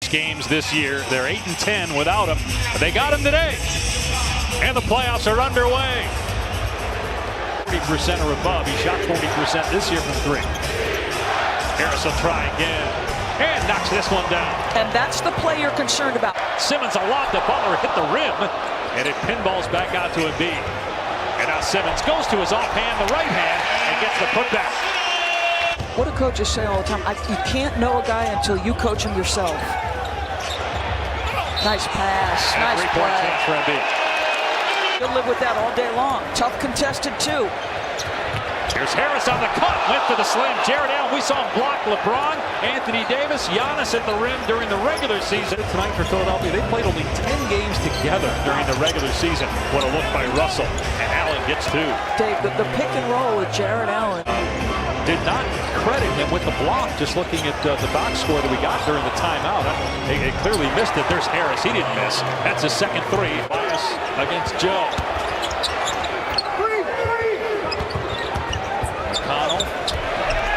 games this year. They're 8-10 without him, but they got him today. And the playoffs are underway. 40% or above. He shot 40% this year from three. Harris will try again. And knocks this one down. And that's the play you're concerned about. Simmons a lob to Butler, hit the rim, and it pinballs back out to Embiid. And now Simmons goes to his offhand, the right hand, and gets the putback. What do coaches say all the time? You can't know a guy until you coach him yourself. Nice pass, and nice play. Chance for Embiid. You'll live with that all day long. Tough contested too. Here's Harris on the cut, went for the slam. Jared Allen, we saw him block LeBron, Anthony Davis, Giannis at the rim during the regular season. Tonight for Philadelphia, they played only 10 games together during the regular season. What a look by Russell, and Allen gets two. Dave, the pick and roll with Jared Allen. Did not credit him with the block, just looking at the box score that we got during the timeout. They clearly missed it. There's Harris, he didn't miss. That's his second three. Bias against Joe. McConnell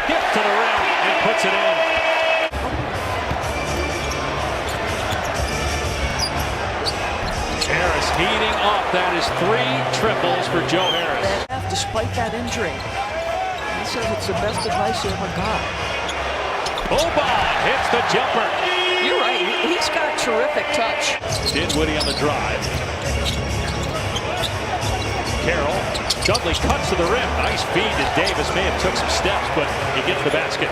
gets to the rim and puts it in. Harris heating up. That is 3 triples for Joe Harris. Despite that injury, he says it's the best advice he ever got. Boban hits the jumper. You're right. He's got a terrific touch. Dinwiddie on the drive. Carroll. Dudley cuts to the rim. Nice feed to Davis. May have took some steps, but he gets the basket.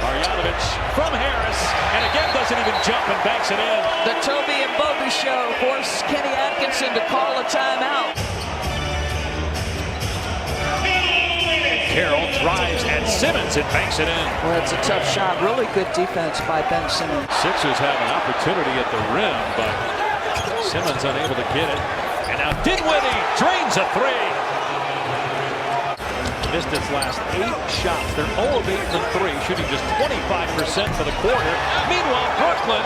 Marjanovic from Harris, and again doesn't even jump and banks it in. The Toby and Bobby show forced Kenny Atkinson to call a timeout. Carroll drives at Simmons and banks it in. Well, it's a tough shot. Really good defense by Ben Simmons. Sixers have an opportunity at the rim, but Simmons unable to get it. And now Dinwiddie drains a three. Missed its last 8 shots. They're 0 of 8 from 3, shooting just 25% for the quarter. Meanwhile, Brooklyn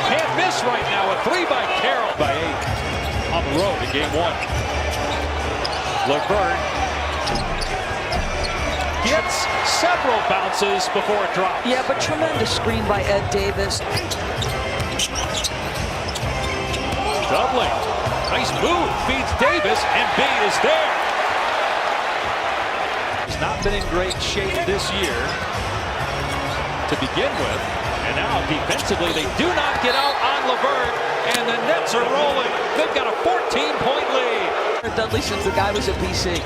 can't miss right now. A 3 by Carroll by 8 on the road in game 1. LeVert gets several bounces before it drops. Yeah, but tremendous screen by Ed Davis. Dudley, nice move, feeds Davis, and Embiid is there. He's not been in great shape this year to begin with, and now defensively they do not get out on LeVert, and the Nets are rolling. They've got a 14-point lead. Dudley since the guy was at BC.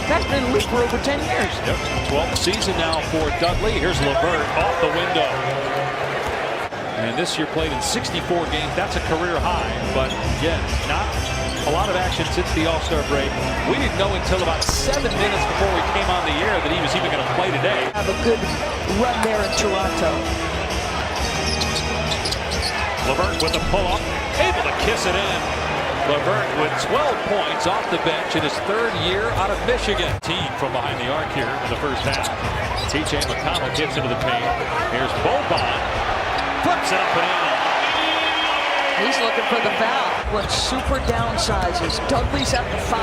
That's been in the league for over 10 years. Yep, 12th season now for Dudley. Here's LeVert off the window. And this year played in 64 games. That's a career high. But again, not a lot of action since the All-Star break. We didn't know until about 7 minutes before we came on the air that he was even going to play today. Have a good run there in Toronto. LeVert with a pull-up, able to kiss it in. LeVert with 12 points off the bench in his 3rd year out of Michigan. Team from behind the arc here in the first half. T.J. McConnell gets into the paint. Here's Boban. Flips it up and in. He's looking for the foul. When super downsizes. Dudley's at the 5.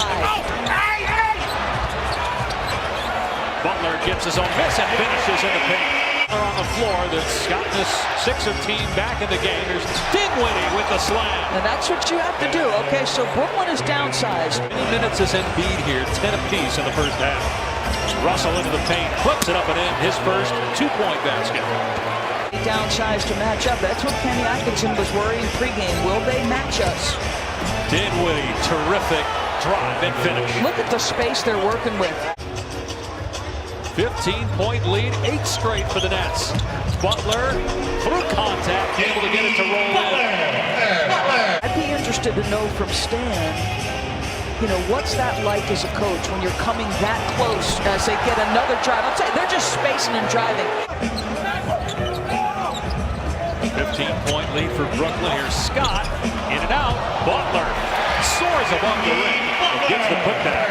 Butler gets his own miss and finishes in the paint. On the floor that's gotten this Sixer team back in the game. There's Dinwiddie with the slam. And that's what you have to do. Okay, so Brooklyn is downsized. Many minutes is Embiid here, 10 apiece in the first half. Russell into the paint, flips it up and in, his first 2-point basket. Downsized to match up. That's what Kenny Atkinson was worrying pregame. Will they match us? Dinwiddie, terrific drive and finish. Look at the space they're working with. 15-point lead, 8 straight for the Nets. Butler, through contact, able to get it to roll in. I'd be interested to know from Stan, you know, what's that like as a coach when you're coming that close as they get another drive? I'll tell you, they're just spacing and driving. 15-point lead for Brooklyn. Here's Scott, in and out. Butler soars above the rim and gets the putback.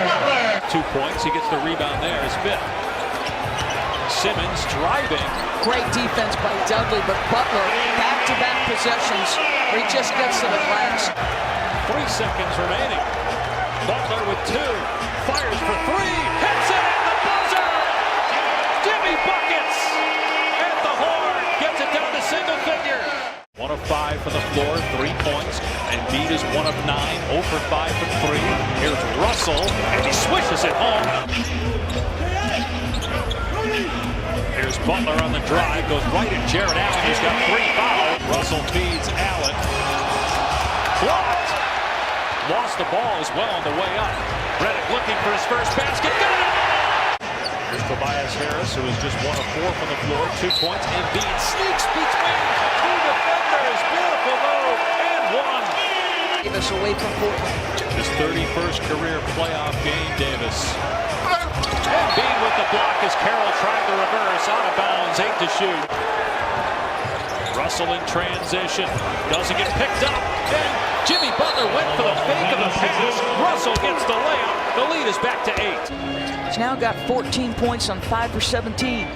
2 points, he gets the rebound there, his 5th. Simmons driving. Great defense by Dudley, but Butler, back-to-back possessions where he just gets to the glass. 3 seconds remaining. Butler with 2. Fires for 3. Hits it at the buzzer. Jimmy buckets at the horn. 1 of 5 from the floor, 3 points. Embiid is 1 of 9, 0 for 5 from 3. Here's Russell, and he swishes it home. Here's Butler on the drive, goes right at Jared Allen, who's got 3 fouls. Russell feeds Allen. Blocked. Lost the ball as well on the way up. Redick looking for his first basket. Got it! Here's Tobias Harris, who is just 1 of 4 from the floor, 2 points. Embiid sneaks between 2 defenders. Beautiful move, and 1. Davis away from Portland. His 31st career playoff game, Davis. Embiid with the block as Carroll tried the reverse, out of bounds, 8 to shoot. Russell in transition, doesn't get picked up, and Jimmy Butler went for the fake of the pass. Russell gets the layup. The lead is back to 8. He's now got 14 points on 5 for 17.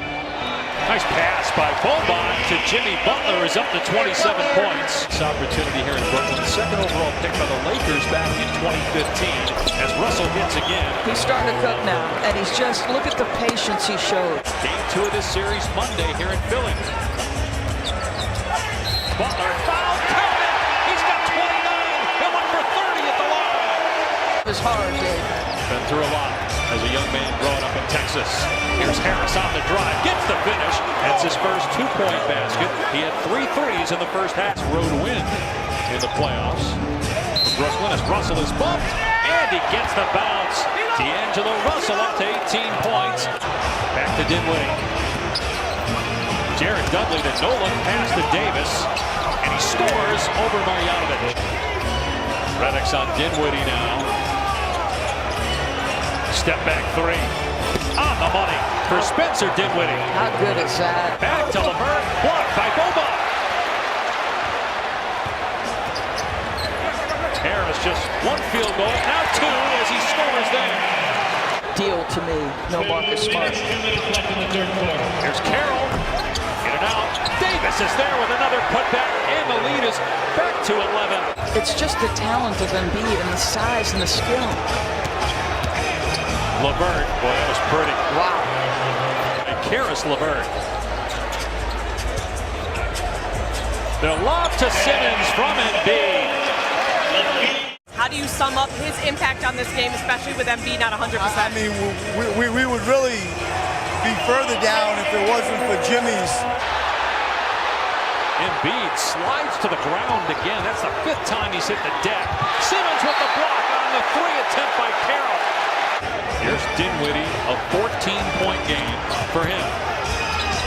Nice pass by Boban to Jimmy Butler, is up to 27 points. This opportunity here in Brooklyn, second overall pick by the Lakers back in 2015. As Russell hits again. He's starting to cook now, and he's just, look at the patience he showed. Game 2 of this series Monday here in Philly. Butler foul, count it! He's got 29, and 1 for 30 at the line. It was hard, Dave. Been through a lot as a young man growing up in Texas. Here's Harris on the drive, gets the finish. That's his first 2-point basket. He had 3 threes in the first half. Road win in the playoffs for Brooklyn as Russell is bumped, and he gets the bounce. D'Angelo Russell up to 18 points. Back to Dinwiddie. Jared Dudley, the no-look pass to Davis, and he scores over Marjanovic. Redick's on Dinwiddie now. Step back 3. On the money for Spencer Dinwiddie. How good is that? Back to LeVert, blocked by Boban. Harris just 1 field goal, now 2 as he scores there. Deal to me, no Marcus Smart. Here's Carroll. Get it out. Davis is there with another putback, and the lead is back to 11. It's just the talent of Embiid and the size and the skill. LeVert, boy, that was pretty. Wow. And Karis LeVert. The lob to Simmons from Embiid. How do you sum up his impact on this game, especially with Embiid not 100%? I mean, we would really be further down if it wasn't for Jimmy's. Embiid slides to the ground again. That's the 5th time he's hit the deck. Simmons with the block on the 3 attempt by Carroll. Here's Dinwiddie, a 14-point game for him.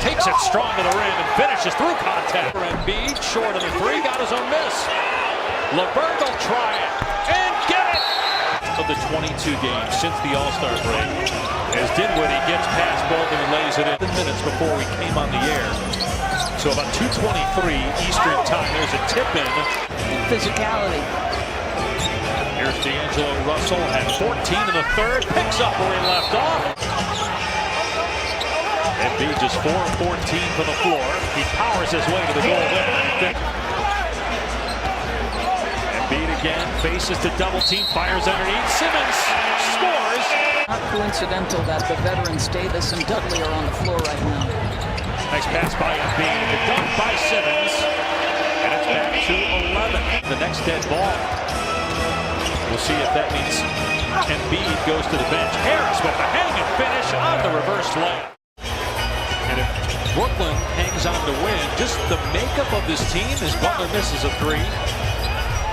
Takes it strong to the rim and finishes through contact. Embiid short of the 3, got his own miss. LeVert will try it and get it. Of the 22 games since the All-Star break, as Dinwiddie gets past Bolden and lays it in minutes before we came on the air. So about 2:23 Eastern time. There's a tip in. Physicality. Here's D'Angelo Russell at 14 in the 3rd, picks up where he left off. Embiid just 4 of 14 from the floor. He powers his way to the goal there. Embiid again, faces to double team, fires underneath. Simmons scores. Not coincidental that the veterans Davis and Dudley are on the floor right now. Nice pass by Embiid, the dunk by Simmons, and it's back to 11. The next dead ball. We'll see if that means Embiid goes to the bench. Harris with the hang and finish on the reverse layup. And if Brooklyn hangs on to win, just the makeup of this team as Butler misses a 3.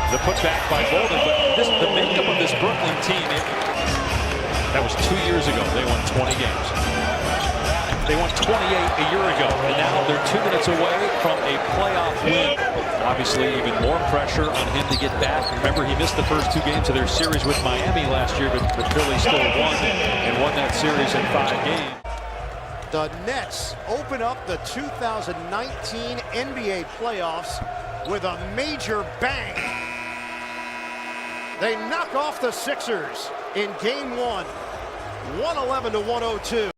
The putback by Bolden, but the makeup of this Brooklyn team, that was 2 years ago. They won 20 games. They won 28 a year ago, and now they're 2 minutes away from a playoff win. Obviously, even more pressure on him to get back. Remember, he missed the first 2 games of their series with Miami last year, but the Phillies still won and won that series in 5 games. The Nets open up the 2019 NBA playoffs with a major bang. They knock off the Sixers in Game 1, 111 to 102.